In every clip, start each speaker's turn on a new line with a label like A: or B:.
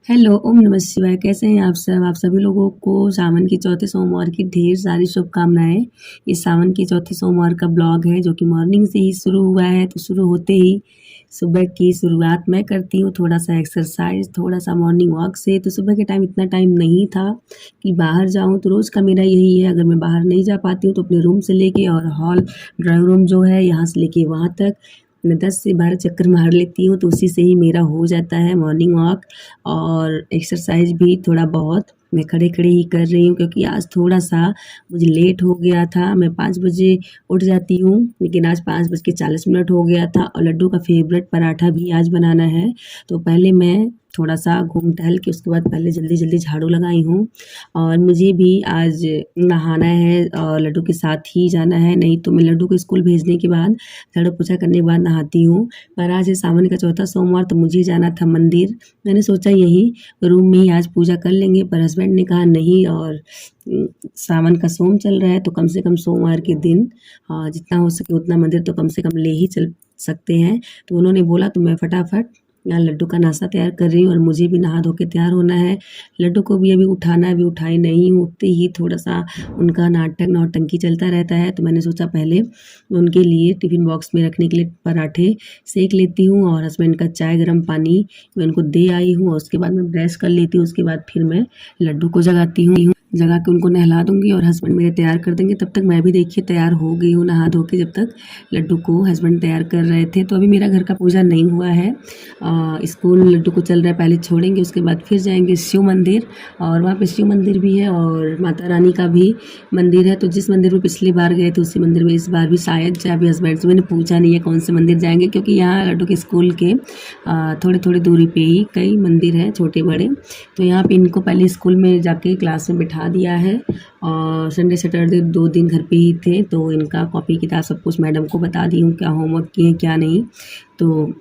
A: Hello, ओम नमः शिवाय। कैसे हैं आप सब? आप सभी लोगों को सावन की चौथे सोमवार की ढेर सारी शुभकामनाएँ। इस सावन की चौथे सोमवार का ब्लॉग है जो कि मॉर्निंग से ही शुरू हुआ है। तो शुरू होते ही सुबह की शुरुआत मैं करती हूँ, थोड़ा-सा एक्सरसाइज़, थोड़ा-सा मॉर्निंग वॉक से। तो सुबह के टाइम इतना टाइम नहीं था कि बाहर जाऊँ, तो रोज़ का मेरा यही है, अगर मैं बाहर नहीं जा पाती हूँ तो अपने रूम से लेके और हॉल ड्राइंग रूम जो है यहाँ से लेके वहाँ तक मैं 10 से 12 चक्कर मार लेती हूँ। तो उसी से ही मेरा हो जाता है मॉर्निंग वॉक और एक्सरसाइज़ भी थोड़ा बहुत मैं खड़े-खड़े ही कर रही हूँ, क्योंकि आज थोड़ा-सा मुझे लेट हो गया था। मैं 5 बजे उठ जाती हूँ, लेकिन आज 5:40 हो गया था और लड्डू का फ़ेवरेट पराठा भी आज बनाना है। तो पहले मैं थोड़ा-सा घूम टहल के उसके बाद पहले जल्दी-जल्दी झाड़ू लगाई हूँ और मुझे भी आज नहाना है और लड्डू के साथ ही जाना है, नहीं तो मैं लड्डू को स्कूल भेजने के बाद झाड़ू पोछा करने के बाद नहाती हूँ। पर आज है सावन का चौथा सोमवार, तो मुझे जाना था मंदिर। मैंने सोचा यहीं रूम में ही आज पूजा कर लेंगे, पर हस्बैंड ने कहा नहीं, और सावन का सोम चल रहा है तो कम से कम सोमवार के दिन जितना हो सके उतना मंदिर तो कम से कम ले ही चल सकते हैं। तो उन्होंने बोला, तो मैं फटाफट यहाँ लड्डू का नाश्ता तैयार कर रही हूँ और मुझे भी नहा धो के तैयार होना है। लड्डू को भी अभी उठाना है, अभी उठाई नहीं हूँ। उठते ही थोड़ा-सा उनका नाटक नौटंकी चलता रहता है, तो मैंने सोचा पहले उनके लिए टिफ़िन बॉक्स में रखने के लिए पराठे सेंक लेती हूँ और हस्बैंड का चाय गर्म पानी मैं उनको दे आई हूँ और उसके बाद मैं ब्रश कर लेती हूँ। उसके बाद फिर मैं लड्डू को जगाती हूँ, जगा के उनको नहला दूँगी और हस्बैंड मेरे तैयार कर देंगे। तब तक मैं भी देखिए तैयार हो गई हूँ नहा धो के, जब तक लड्डू को हस्बैंड तैयार कर रहे थे। तो अभी मेरा घर का पूजा नहीं हुआ है। स्कूल लड्डू को चल रहा है, पहले छोड़ेंगे उसके बाद फिर जाएंगे शिव मंदिर, और वहाँ पे शिव मंदिर भी है और माता रानी का भी मंदिर है। तो जिस मंदिर में पिछली बार गए थे उसी मंदिर में इस बार भी शायद जाए। अभी हस्बैंड से मैंने पूछा नहीं है कौन से मंदिर जाएंगे, क्योंकि यहाँ लड्डू के स्कूल के थोड़ी दूरी पे ही कई मंदिर हैं छोटे बड़े। तो यहाँ पे इनको पहले स्कूल में जाके क्लास में बिठा दिया है और संडे सैटरडे 2 दिन घर पे ही थे, तो इनका कॉपी किताब सब कुछ मैडम को बता दी हूँ, क्या होमवर्क किए क्या नहीं। तो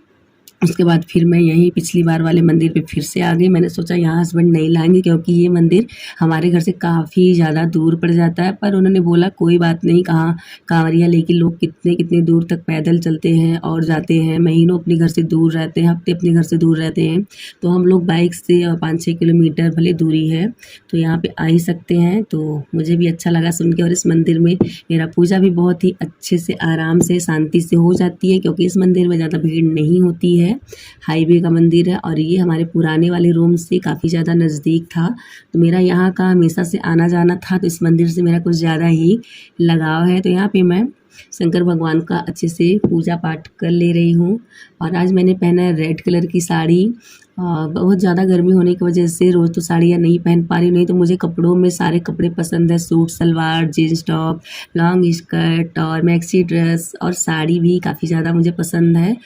A: उसके बाद फिर मैं यहीं पिछली बार वाले मंदिर पे फिर से आ गई। मैंने सोचा यहाँ हस्बैंड नहीं लाएंगे, क्योंकि ये मंदिर हमारे घर से काफ़ी ज़्यादा दूर पड़ जाता है। पर उन्होंने बोला कोई बात नहीं, कहाँ कांवरिया लेके लोग कितने कितने दूर तक पैदल चलते हैं और जाते हैं, महीनों अपने घर से दूर रहते हैं, हफ्ते अपने घर से दूर रहते हैं। तो हम लोग बाइक से 5-6 किलोमीटर भले दूरी है तो यहाँ पे आ ही सकते हैं। तो मुझे भी अच्छा लगा सुन के, और इस मंदिर में मेरा पूजा भी बहुत ही अच्छे से आराम से शांति से हो जाती है, क्योंकि इस मंदिर में ज़्यादा भीड़ नहीं होती है। हाईवे का मंदिर है और ये हमारे पुराने वाले रूम से काफ़ी ज़्यादा नज़दीक था। तो मेरा यहाँ का हमेशा से आना जाना था, तो इस मंदिर से मेरा कुछ ज़्यादा ही लगाव है। तो यहाँ पे मैं शंकर भगवान का अच्छे से पूजा पाठ कर ले रही हूँ। और आज मैंने पहना है रेड कलर की साड़ी। बहुत ज़्यादा गर्मी होने की वजह से रोज़ तो साड़ियाँ नहीं पहन पा रही, नहीं तो मुझे कपड़ों में सारे कपड़े पसंद है। Suit salwar, jeans top, long skirt और मैक्सी ड्रेस और साड़ी भी काफ़ी ज़्यादा मुझे पसंद है।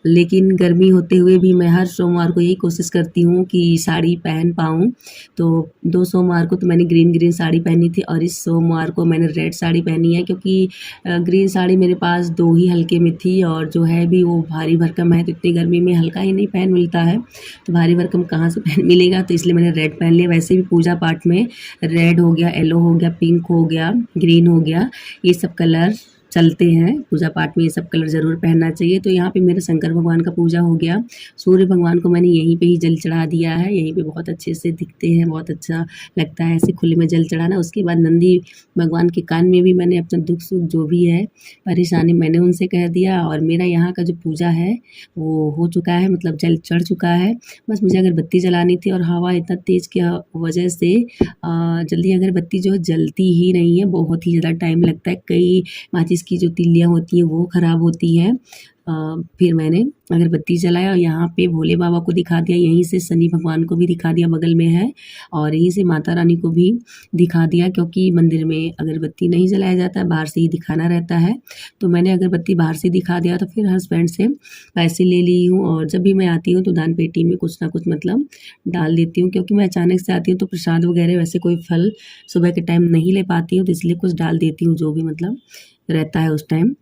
A: लेकिन गर्मी होते हुए भी मैं हर सोमवार को यही कोशिश करती हूँ कि साड़ी पहन पाऊँ। तो 2 सोमवार को तो मैंने ग्रीन साड़ी पहनी थी और इस सोमवार को मैंने रेड साड़ी पहनी है, क्योंकि ग्रीन साड़ी मेरे पास 2 ही हल्के में थी और जो है भी वो भारी भरकम है, तो इतनी गर्मी में हल्का ही नहीं पहन मिलता है, तो भारी भरकम कहाँ से पहन मिलेगा। तो इसलिए मैंने रेड पहन लिया। वैसे भी पूजा पाठ में रेड हो गया, येलो हो गया, पिंक हो गया, ग्रीन हो गया, ये सब कलर चलते हैं पूजा पाठ में, ये सब कलर ज़रूर पहनना चाहिए। तो यहाँ पे मेरे शंकर भगवान का पूजा हो गया। सूर्य भगवान को मैंने यहीं पे ही जल चढ़ा दिया है, यहीं पे बहुत अच्छे से दिखते हैं, बहुत अच्छा लगता है ऐसे खुले में जल चढ़ाना। उसके बाद नंदी भगवान के कान में भी मैंने अपना दुख सुख जो भी है परेशानी मैंने उनसे कह दिया, और मेरा यहाँ का जो पूजा है वो हो चुका है, मतलब जल चढ़ चुका है। बस मुझे अगरबत्ती जलानी थी और हवा इतना तेज़ की वजह से जल्दी अगरबत्ती जो है जलती ही नहीं है, बहुत ही ज़्यादा टाइम लगता है। कई माचिस की जो तिल्लियाँ होती हैं वो ख़राब होती हैं। फिर मैंने अगरबत्ती जलाया और यहाँ पे भोले बाबा को दिखा दिया, यहीं से शनि भगवान को भी दिखा दिया, बगल में है, और यहीं से माता रानी को भी दिखा दिया, क्योंकि मंदिर में अगरबत्ती नहीं जलाया जाता है, बाहर से ही दिखाना रहता है। तो मैंने अगरबत्ती बाहर से दिखा दिया। तो फिर हस्बैंड से पैसे ले ली हूँ और जब भी मैं आती हूँ तो दान पेटी में कुछ ना कुछ मतलब डाल देती हूँ, क्योंकि मैं अचानक से आती हूँ तो प्रसाद वगैरह वैसे कोई फल सुबह के टाइम नहीं ले पाती हूँ, तो इसलिए कुछ डाल देती हूँ जो भी मतलब रहता है उस टाइम।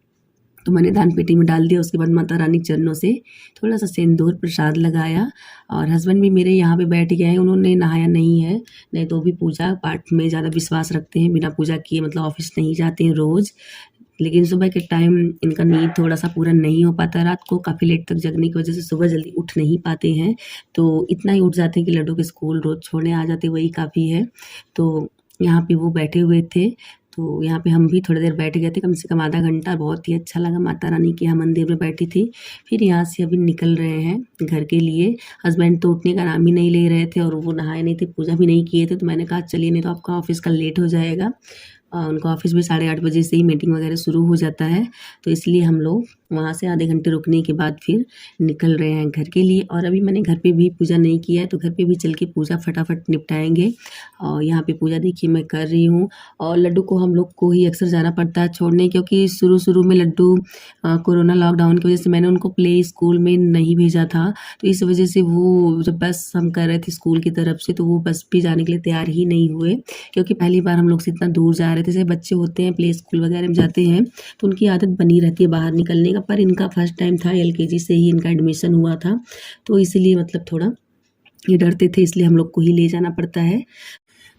A: तो मैंने दान पेटी में डाल दिया। उसके बाद माता रानी चरणों से थोड़ा-सा सिंदूर प्रसाद लगाया और हस्बैंड भी मेरे यहाँ पे बैठ गए हैं, उन्होंने नहाया नहीं है, नहीं तो भी पूजा पाठ में ज़्यादा विश्वास रखते हैं, बिना पूजा किए मतलब ऑफ़िस नहीं जाते हैं रोज़। लेकिन सुबह के टाइम इनका नींद थोड़ा-सा पूरा नहीं हो पाता, रात को काफ़ी लेट तक जगने की वजह से सुबह जल्दी उठ नहीं पाते हैं। तो इतना ही उठ जाते हैं कि लड्डू को स्कूल रोज़ छोड़ने आ जाते, वही काफ़ी है। तो यहाँ पे वो बैठे हुए थे, तो यहाँ पे हम भी थोड़ी देर बैठ गए थे, कम से कम आधा घंटा। बहुत ही अच्छा लगा, माता रानी के यहाँ मंदिर में बैठी थी। फिर यहाँ से अभी निकल रहे हैं घर के लिए। हस्बैंड तो उठने का नाम ही नहीं ले रहे थे और वो नहाए नहीं थे, पूजा भी नहीं किए थे। तो मैंने कहा चलिए, नहीं तो आपका ऑफ़िस का लेट हो जाएगा। उनका ऑफ़िस भी 8:30 बजे से ही मीटिंग वगैरह शुरू हो जाता है, तो इसलिए हम लोग वहाँ से आधे घंटे रुकने के बाद फिर निकल रहे हैं घर के लिए। और अभी मैंने घर पे भी पूजा नहीं किया है, तो घर पे भी चल के पूजा फटाफट निपटाएँगे। और यहाँ पे पूजा देखिए मैं कर रही हूँ। और लड्डू को हम लोग को ही अक्सर जाना पड़ता है छोड़ने, क्योंकि शुरू में लड्डू कोरोना लॉकडाउन की वजह से मैंने उनको प्ले स्कूल में नहीं भेजा था, तो इस वजह से वो जब बस हम कर रहे थे स्कूल की तरफ से, तो वो बस भी जाने के लिए तैयार ही नहीं हुए, क्योंकि पहली बार हम लोग से इतना दूर जा रहे थे। जैसे बच्चे होते हैं प्ले स्कूल वगैरह में जाते हैं तो उनकी आदत बनी रहती है बाहर निकलने का, पर इनका फर्स्ट टाइम था, LKG से ही इनका एडमिशन हुआ था, तो इसलिए मतलब थोड़ा ये डरते थे, इसलिए हम लोग को ही ले जाना पड़ता है।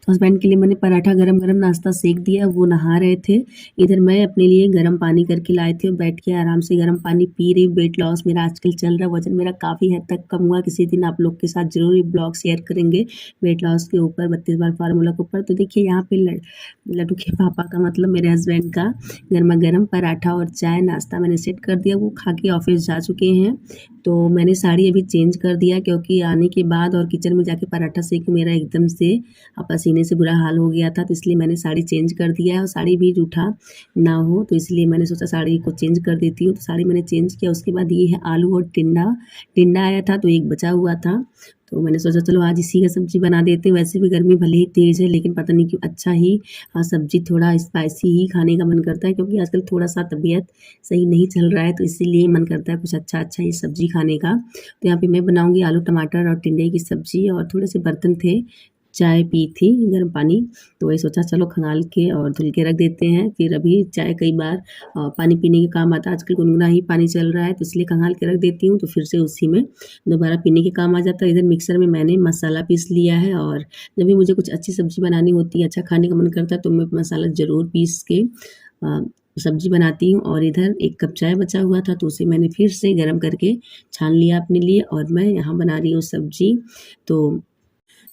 A: तो हस्बैंड के लिए मैंने पराठा गरम-गरम नाश्ता सेक दिया, वो नहा रहे थे। इधर मैं अपने लिए गरम पानी करके लाई थी और बैठ के आराम से गरम पानी पी रही हूँ। वेट लॉस मेरा आजकल चल रहा है, वज़न मेरा काफ़ी हद तक कम हुआ। किसी दिन आप लोग के साथ ज़रूर ये ब्लॉग शेयर करेंगे वेट लॉस के ऊपर, 32 बार फार्मूला के ऊपर। तो देखिए यहाँ पे लड्डू के पापा का मतलब मेरे हस्बैंड का गरमा-गरम पराठा और चाय नाश्ता मैंने सेट कर दिया, वो खा के ऑफ़िस जा चुके हैं। तो मैंने साड़ी अभी चेंज कर दिया, क्योंकि आने के बाद और किचन में जाके पराठा सेक के मेरा एकदम से पसीने से बुरा हाल हो गया था, तो इसलिए मैंने साड़ी चेंज कर दिया है। और साड़ी भी जूठा ना हो, तो इसलिए मैंने सोचा साड़ी को चेंज कर देती हूँ। तो साड़ी मैंने चेंज किया। उसके बाद ये है आलू और टिंडा आया था, तो एक बचा हुआ था, तो मैंने सोचा चलो आज इसी का सब्ज़ी बना देते हैं। वैसे भी गर्मी भले ही तेज़ है, लेकिन पता नहीं क्यों अच्छा ही सब्ज़ी थोड़ा स्पाइसी ही खाने का मन करता है, क्योंकि आजकल थोड़ा-सा तबीयत सही नहीं चल रहा है, तो इसीलिए मन करता है कुछ अच्छा-अच्छा ही सब्ज़ी खाने का। तो यहाँ पे मैं बनाऊँगी आलू टमाटर और टिंडे की सब्ज़ी। और थोड़े से बर्तन थे, चाय पी थी गर्म पानी, तो वही सोचा चलो खंगाल के और धुल के रख देते हैं। फिर अभी चाय कई बार पानी पीने के काम आता है, आजकल गुनगुना ही पानी चल रहा है, तो इसलिए खंगाल के रख देती हूँ, तो फिर से उसी में दोबारा पीने के काम आ जाता है। इधर मिक्सर में मैंने मसाला पीस लिया है, और जब भी मुझे कुछ अच्छी सब्ज़ी बनानी होती है, अच्छा खाने का मन करता है, तो मैं मसाला ज़रूर पीस के सब्ज़ी बनाती हूँ। और इधर 1 कप चाय बचा हुआ था, तो उसे मैंने फिर से गर्म करके छान लिया अपने लिए, और मैं यहाँ बना रही हूँ सब्ज़ी। तो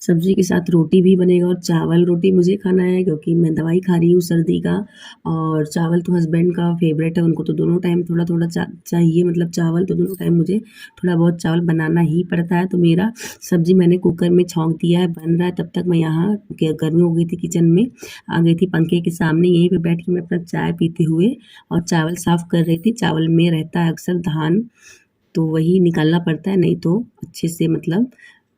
A: सब्ज़ी के साथ रोटी भी बनेगा, और चावल रोटी मुझे खाना है, क्योंकि मैं दवाई खा रही हूँ सर्दी का। और चावल तो हस्बैंड का फेवरेट है, उनको तो दोनों टाइम थोड़ा-थोड़ा चाहिए, मतलब चावल तो दोनों टाइम मुझे थोड़ा बहुत चावल बनाना ही पड़ता है। तो मेरा सब्ज़ी मैंने कुकर में छौंक दिया है, बन रहा है। तब तक मैं यहाँ गर्मी हो गई थी, किचन में आ गई थी पंखे के सामने, यहीं पे बैठ के मैं अपना चाय पीते हुए और चावल साफ़ कर रही थी। चावल में रहता है अक्सर धान, तो वही निकालना पड़ता है, नहीं तो अच्छे से मतलब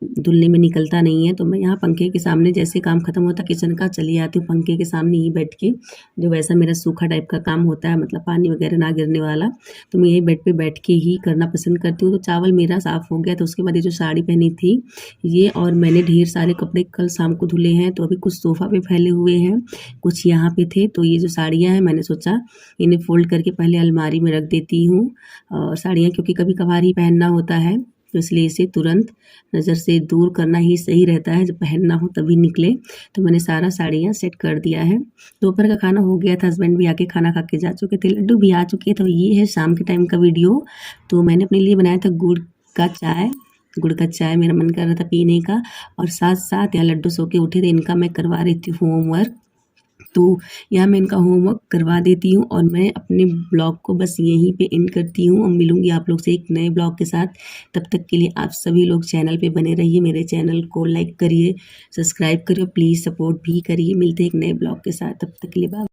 A: धुलने में निकलता नहीं है। तो मैं यहाँ पंखे के सामने, जैसे काम ख़त्म होता है किचन का, चली आती हूँ पंखे के सामने ही बैठ के, जो वैसा मेरा सूखा टाइप का काम होता है, मतलब पानी वगैरह ना गिरने वाला, तो मैं यही बेड पे बैठ के ही करना पसंद करती हूँ। तो चावल मेरा साफ़ हो गया। तो उसके बाद ये जो साड़ी पहनी थी ये, और मैंने ढेर सारे कपड़े कल शाम को धुले हैं, तो अभी कुछ सोफ़ा पे फैले हुए हैं, कुछ यहाँ पे थे। तो ये जो साड़ियाँ हैं, मैंने सोचा इन्हें फ़ोल्ड करके पहले अलमारी में रख देती हूँ। और साड़ियाँ क्योंकि कभी कभार ही पहनना होता है, तो इसलिए इसे तुरंत नज़र से दूर करना ही सही रहता है, जब पहनना हो तभी निकले। तो मैंने सारा साड़ियाँ सेट कर दिया है। दोपहर का खाना हो गया था, हस्बैंड भी आके खाना खा के जा चुके थे, लड्डू भी आ चुके थे। तो ये है शाम के टाइम का वीडियो। तो मैंने अपने लिए बनाया था गुड़ का चाय मेरा मन कर रहा था पीने का। और साथ साथ यहाँ लड्डू सो के उठे थे, इनका मैं करवा रही थी होमवर्क। तो यहाँ मैं इनका होमवर्क करवा देती हूँ, और मैं अपने ब्लॉग को बस यहीं पे एंड करती हूँ। और मिलूँगी आप लोग से एक नए ब्लॉग के साथ। तब तक के लिए आप सभी लोग चैनल पे बने रहिए, मेरे चैनल को लाइक करिए, सब्सक्राइब करिए, प्लीज़ सपोर्ट भी करिए। मिलते हैं एक नए ब्लॉग के साथ, तब तक के लिए बाय।